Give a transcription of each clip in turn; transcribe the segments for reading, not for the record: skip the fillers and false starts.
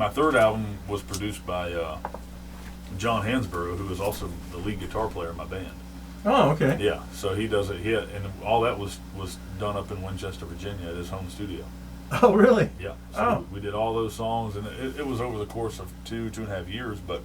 my third album was produced by John Hansborough, who is also the lead guitar player in my band. Oh, okay. Yeah, so he does it. And all that was done up in Winchester, Virginia, at his home studio. Oh, really? Yeah. So we did all those songs, and it was over the course of 2.5 years. But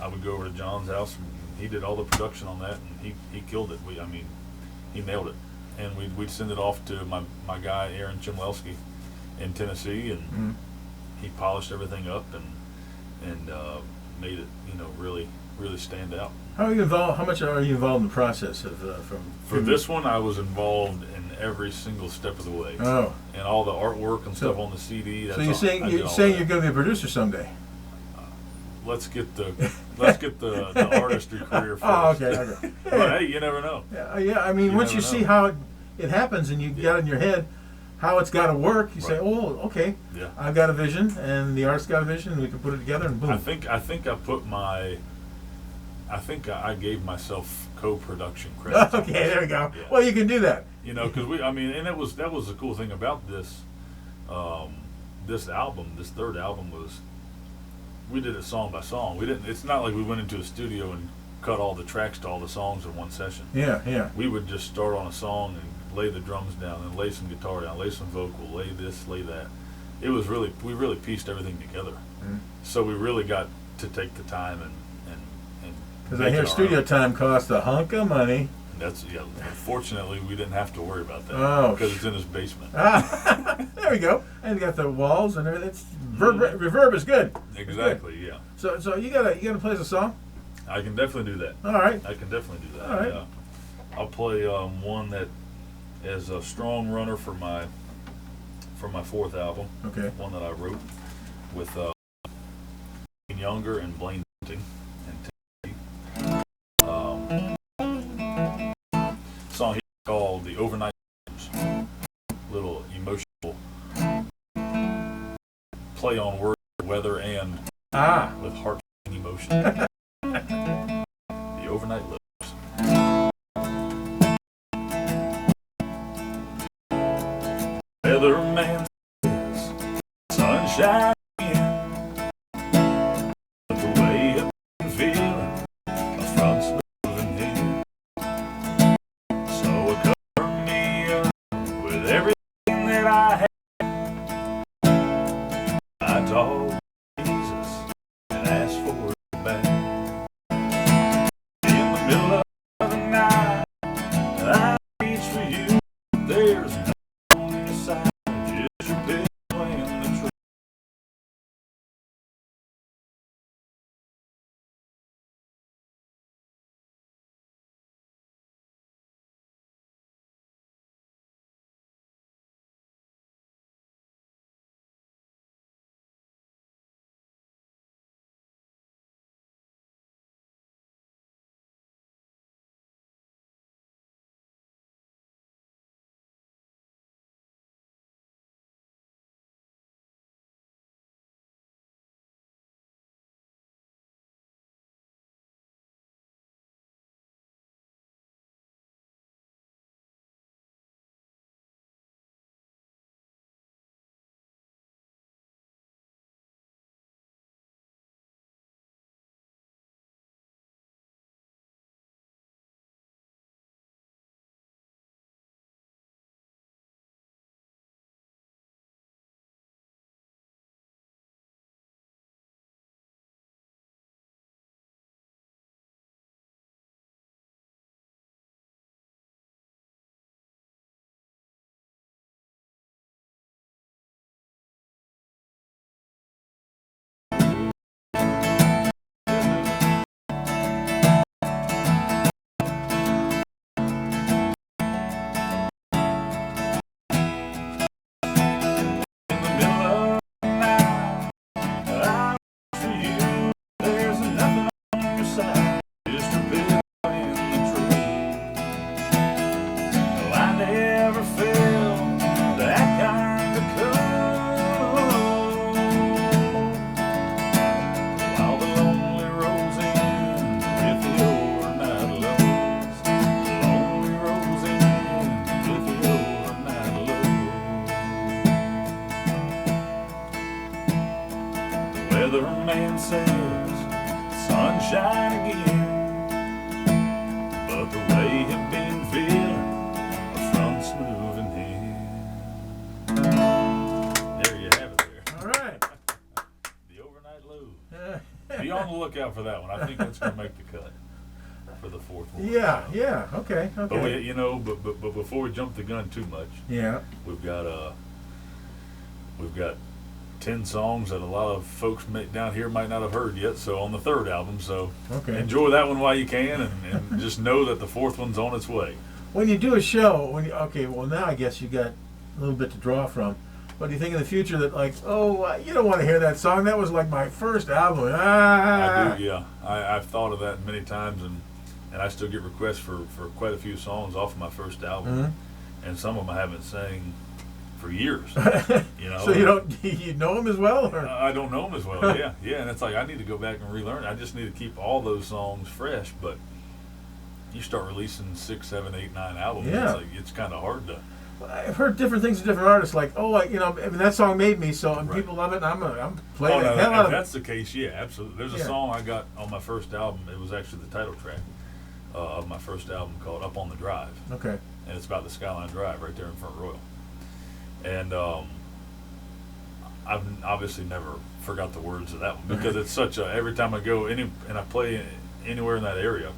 I would go over to John's house, and he did all the production on that, and he killed it. He nailed it. And we'd send it off to my guy Aaron Chemwelski in Tennessee, and he polished everything up and made it really stand out. How are you involved? How much are you involved in the process of For this one, I was involved in every single step of the way. Oh, And all the artwork and stuff on the CD. so you're saying you're going to be a producer someday? Let's get the artistry career first. Oh, okay. But hey, you never know. Yeah. I mean, once you see how it happens and you got it in your head how it's got to work, you say, "Oh, okay. Yeah. I've got a vision, and the artist got a vision, and we can put it together, and boom." I think I gave myself co-production credit. Okay, there we go. Yeah. Well, you can do that. Because and that was the cool thing about this album. This third album was we did it song by song. We didn't. It's not like we went into a studio and cut all the tracks to all the songs in one session. Yeah. We would just start on a song and lay the drums down, and lay some guitar down, lay some vocal, lay this, lay that. It was we really pieced everything together. Mm-hmm. So we really got to take the time and because I hear studio time costs a hunk of money. That's Fortunately, we didn't have to worry about that. Oh, because it's in his basement. There we go. And you got the walls and everything. Reverb is good. Exactly. Good. Yeah. So you gotta play us a song. I can definitely do that. All right. I can definitely do that. All right. Yeah. I'll play one that is a strong runner for my fourth album. Okay. One that I wrote with Younger and Blaine Bunting and song called "The Overnight Blues." Little emotional play on word, weather, and with heart emotion. The Overnight Blues. Weatherman says sunshine. The way I've been feeling, my front's moving here. So cover me up with everything that I have. I talk to Jesus and ask for it back. In the middle of the night, I reach for you. There's weatherman says sunshine again, but the way you've been feeling, the front's moving in. There you have it there. All right. The overnight low. Be on the lookout for that one. I think that's going to make the cut for the fourth one. Yeah, yeah, okay, okay. But we, but before we jump the gun too much, yeah, we've got 10 songs that a lot of folks down here might not have heard yet. So on the third album, so okay. Enjoy that one while you can, and just know that the fourth one's on its way. When you do a show, okay, well now I guess you got a little bit to draw from. But do you think in the future that like, you don't want to hear that song? That was like my first album. I do, yeah. I've thought of that many times, and I still get requests for quite a few songs off of my first album, and some of them I haven't sang for years. So you know them as well? Or? I don't know them as well. Yeah, and it's like I need to go back and relearn. I just need to keep all those songs fresh. But you start releasing 6, 7, 8, 9 albums. Yeah. It's kind of hard to. I've heard different things from different artists. Like, that song made me so, and people love it. And I'm playing the hell out of it. If that's the case, yeah, absolutely. There's a song I got on my first album. It was actually the title track of my first album called "Up on the Drive." Okay. And it's about the Skyline Drive right there in Front Royal. And I've obviously never forgot the words of that one because it's such a. Every time I go and I play anywhere in that area,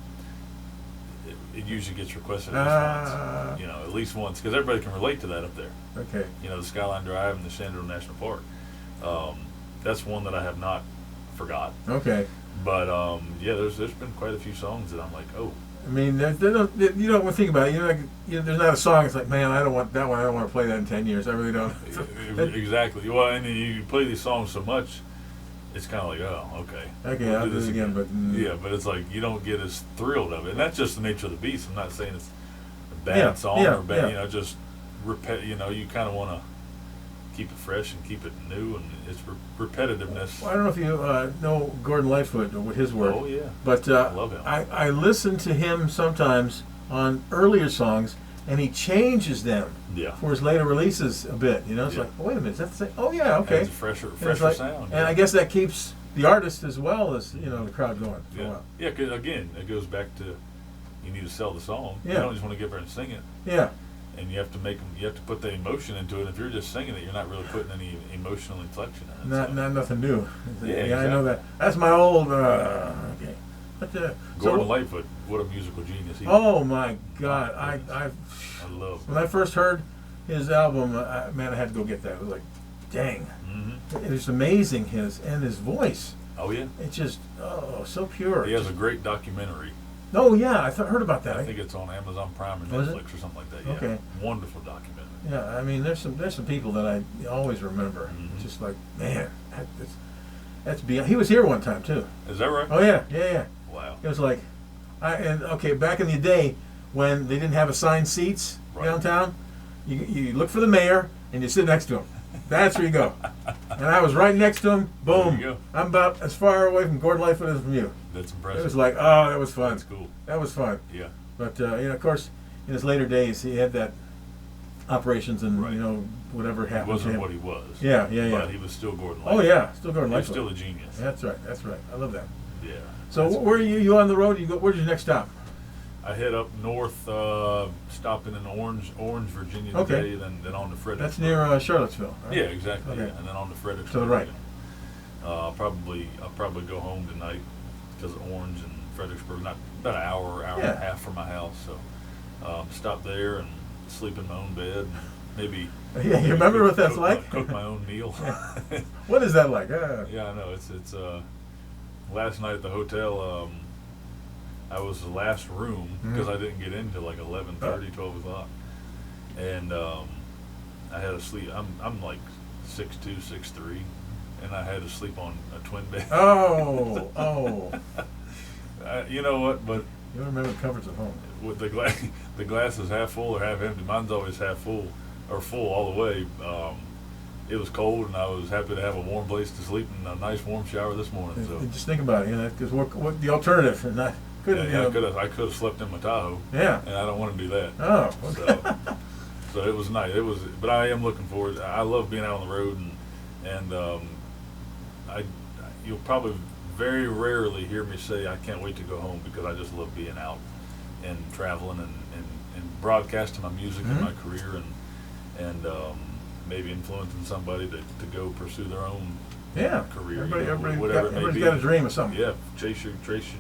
it usually gets requested at least once, because everybody can relate to that up there. Okay. The Skyline Drive and the Shenandoah National Park. That's one that I have not forgot. Okay. But there's been quite a few songs that I'm like, oh. I mean, you don't want to think about it. There's not a song. It's like, man, I don't want that one. I don't want to play that in 10 years. I really don't. Exactly. Well, and you play these songs so much, it's kind of like, oh, okay. Okay, I'll do this again. But but it's like you don't get as thrilled of it, and that's just the nature of the beast. I'm not saying it's a bad song or bad. Just repeat. You kind of want to keep it fresh and keep it new, and it's repetitiveness. Well, I don't know if you know Gordon Lightfoot with his work. Oh yeah, but I love him. I listen to him sometimes on earlier songs, and he changes them for his later releases a bit. It's like, wait a minute, is that the same? Oh yeah, okay. It's a fresher sound. And I guess that keeps the artist as well as the crowd going for a while. Yeah, because again, it goes back to you need to sell the song. Yeah. You don't just want to get there and sing it. Yeah. And you have to you have to put the emotion into it. If you're just singing it, you're not really putting any emotional inflection in it. Not nothing new. Exactly. I know that. That's my old. Okay. But, Gordon Lightfoot, what a musical genius he is. Oh my God! I love. When I first heard his album, I had to go get that. It was like, dang, it was amazing. His voice. Oh yeah. It's just so pure. He has a great documentary. Oh yeah, I heard about that. I think it's on Amazon Prime or Netflix or something like that. Yeah. Okay. Wonderful documentary. Yeah, I mean, there's some people that I always remember. It's just like, man, that's beyond. He was here one time too. Is that right? Oh yeah. Wow. It was like, back in the day when they didn't have assigned seats downtown, you look for the mayor and you sit next to him. That's where you go. And I was right next to him. Boom. There you go. I'm about as far away from Gordon Lightfoot as from you. That's impressive. It was like, that was fun. That's cool. That was fun. Yeah. But of course, in his later days, he had that operations and whatever happened. He wasn't to him. what he was. Yeah. But he was still Gordon Lightfoot. Oh yeah, still Gordon Lightfoot. He was still a genius. That's right. I love that. Yeah. So where are you on the road? Where's your next stop? I head up north, stopping in Orange, Virginia today, then on to Fredericksburg. That's near Charlottesville, right? Yeah, exactly. Okay. Yeah. And then on to Fredericksburg. To the right. I'll probably go home tonight because of Orange and Fredericksburg, not about an hour and a half from my house. So stop there and sleep in my own bed. Maybe. Yeah, you remember what that's like? Cook my own meal. What is that like? Yeah, I know. It's last night at the hotel. I was the last room because I didn't get in till like 11:30, 12 o'clock, and I had to sleep. I'm like 6'2", 6'3", and I had to sleep on a twin bed. Oh. You know what? But you don't remember the comforts at home. With the glass is half full or half empty. Mine's always half full or full all the way. It was cold, and I was happy to have a warm place to sleep and a nice warm shower this morning. So just think about it, because what the alternative? And I could have slept in my Tahoe. Yeah. And I don't want to do that. Oh. Okay. So it was nice. But I am looking forward. I love being out on the road, and you'll probably very rarely hear me say I can't wait to go home, because I just love being out and traveling and broadcasting my music and my career, and maybe influencing somebody to go pursue their own Yeah. career. Everybody's got a dream or something. Yeah, chase your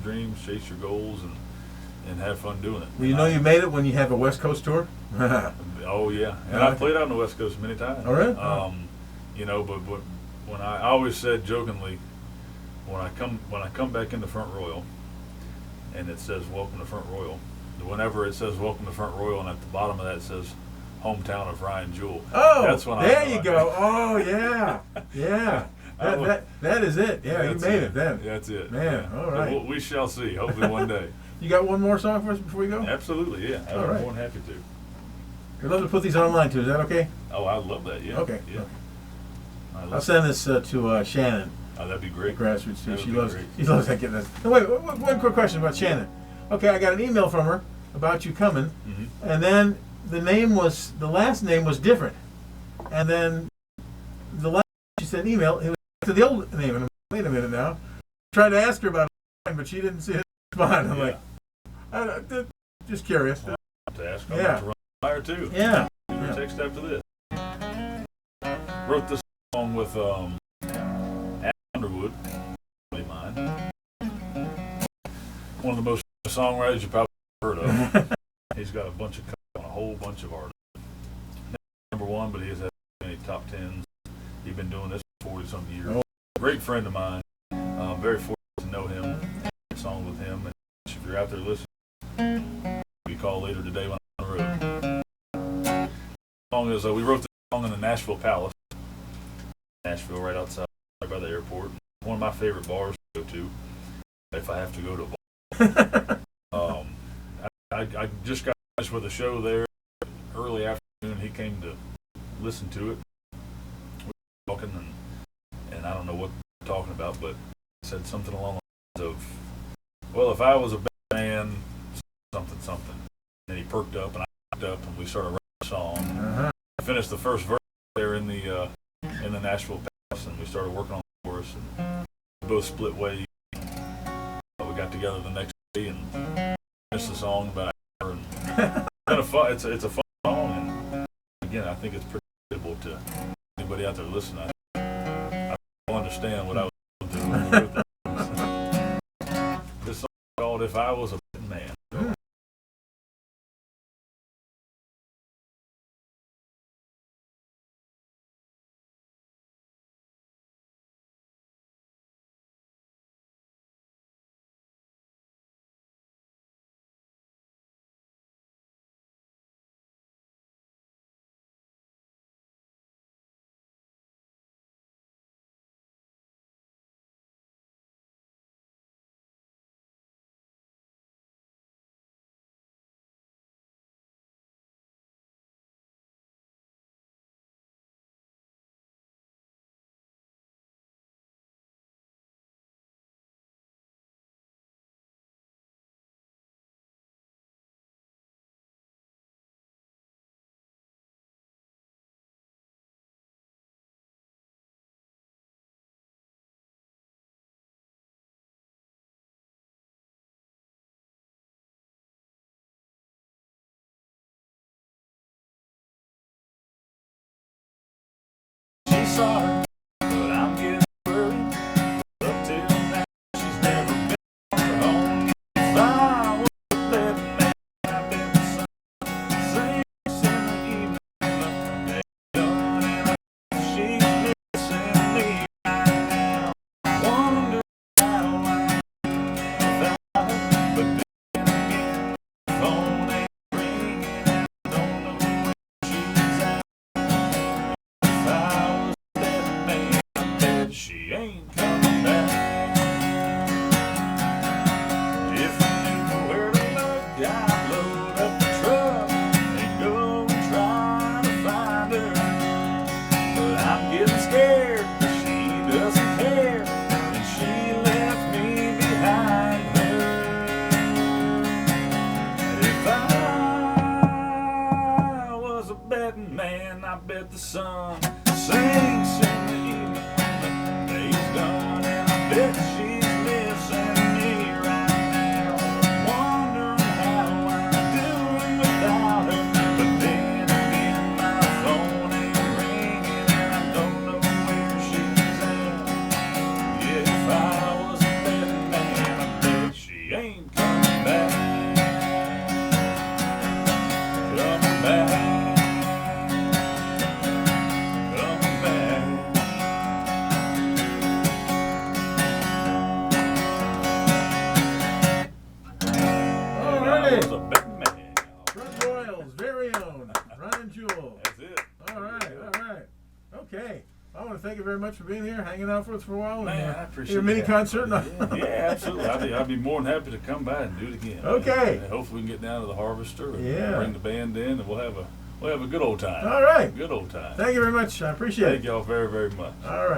dreams, chase your goals, and have fun doing it. Well, you know you made it when you have a West Coast tour. Oh yeah, and I've played out on the West Coast many times. Oh, really? But when I always said jokingly, when I come back into Front Royal, and it says "Welcome to Front Royal," whenever it says "Welcome to Front Royal," and at the bottom of that says "Hometown of Ryan Jewell," Oh, that's when there you go. Oh yeah, yeah. That is it. Yeah, you made it then. That's it. Man, yeah. all right. We shall see. Hopefully one day. You got one more song for us before we go? Absolutely, yeah. All I'm right. more than happy to. We'd love to put these online too. Is that okay? Oh, I love that. Yeah. Okay. Yeah. Okay. I'll send this to Shannon. Oh, that'd be great. Grassroots too. That She would be loves that. Getting this. No, wait. One quick question about Shannon. Okay, I got an email from her about you coming, and then the last name was different, and then the last she sent email it was to the old name. And I'm like, wait a minute now. Tried to ask her about it, but she didn't see it respond. I'm like, just curious. Well, I have to ask her Yeah. to run fire too. Yeah. Give her a text after this. Wrote this song with Adam Underwood, mine. One of the most songwriters you probably heard of. He's got a bunch of covers on a whole bunch of artists. Number one, but he has had many top tens. He's been doing this for 40-some years. Oh. Great friend of mine. Very fortunate to know him. Song with him. And if you're out there listening, we call later today when I'm on the road. The song is we wrote this song in the Nashville Palace. Nashville, right outside, right by the airport. One of my favorite bars to go to if I have to go to a bar. I just got finished with a show there early afternoon. He came to listen to it. We were talking, and I don't know what we were talking about, but said something along the lines of, well, if I was a bad man, something. And he perked up, and I perked up, and we started writing a song. I finished the first verse there in the Nashville Palace, and we started working on the chorus, and we both split ways. But we got together the next day and finished the song about an hour. And it's a fun song, and again, I think it's pretty suitable to anybody out there listening. I don't understand what I was going through when we wrote that. This song is called "If I Was a Bet she's missing me right now, wondering how I'm doing without her. But then again, my phone ain't ringing, and I don't know where she's at. Yeah, if I was a betting man, I bet she ain't coming back. Coming back. Coming back. Alrighty. I was a betting man. Front Royals, very own Ryan Jewell. That's it. All right. Okay. I want to thank you very much for being here, hanging out with us for a while. Man, and, I appreciate your mini that. concert. Yeah, absolutely. I'd be more than happy to come by and do it again. Okay. And hopefully we can get down to the Harvester and Yeah. bring the band in, and we'll have a good old time. All right. Good old time. Thank you very much. I appreciate Thank it. y'all very, very much. All right.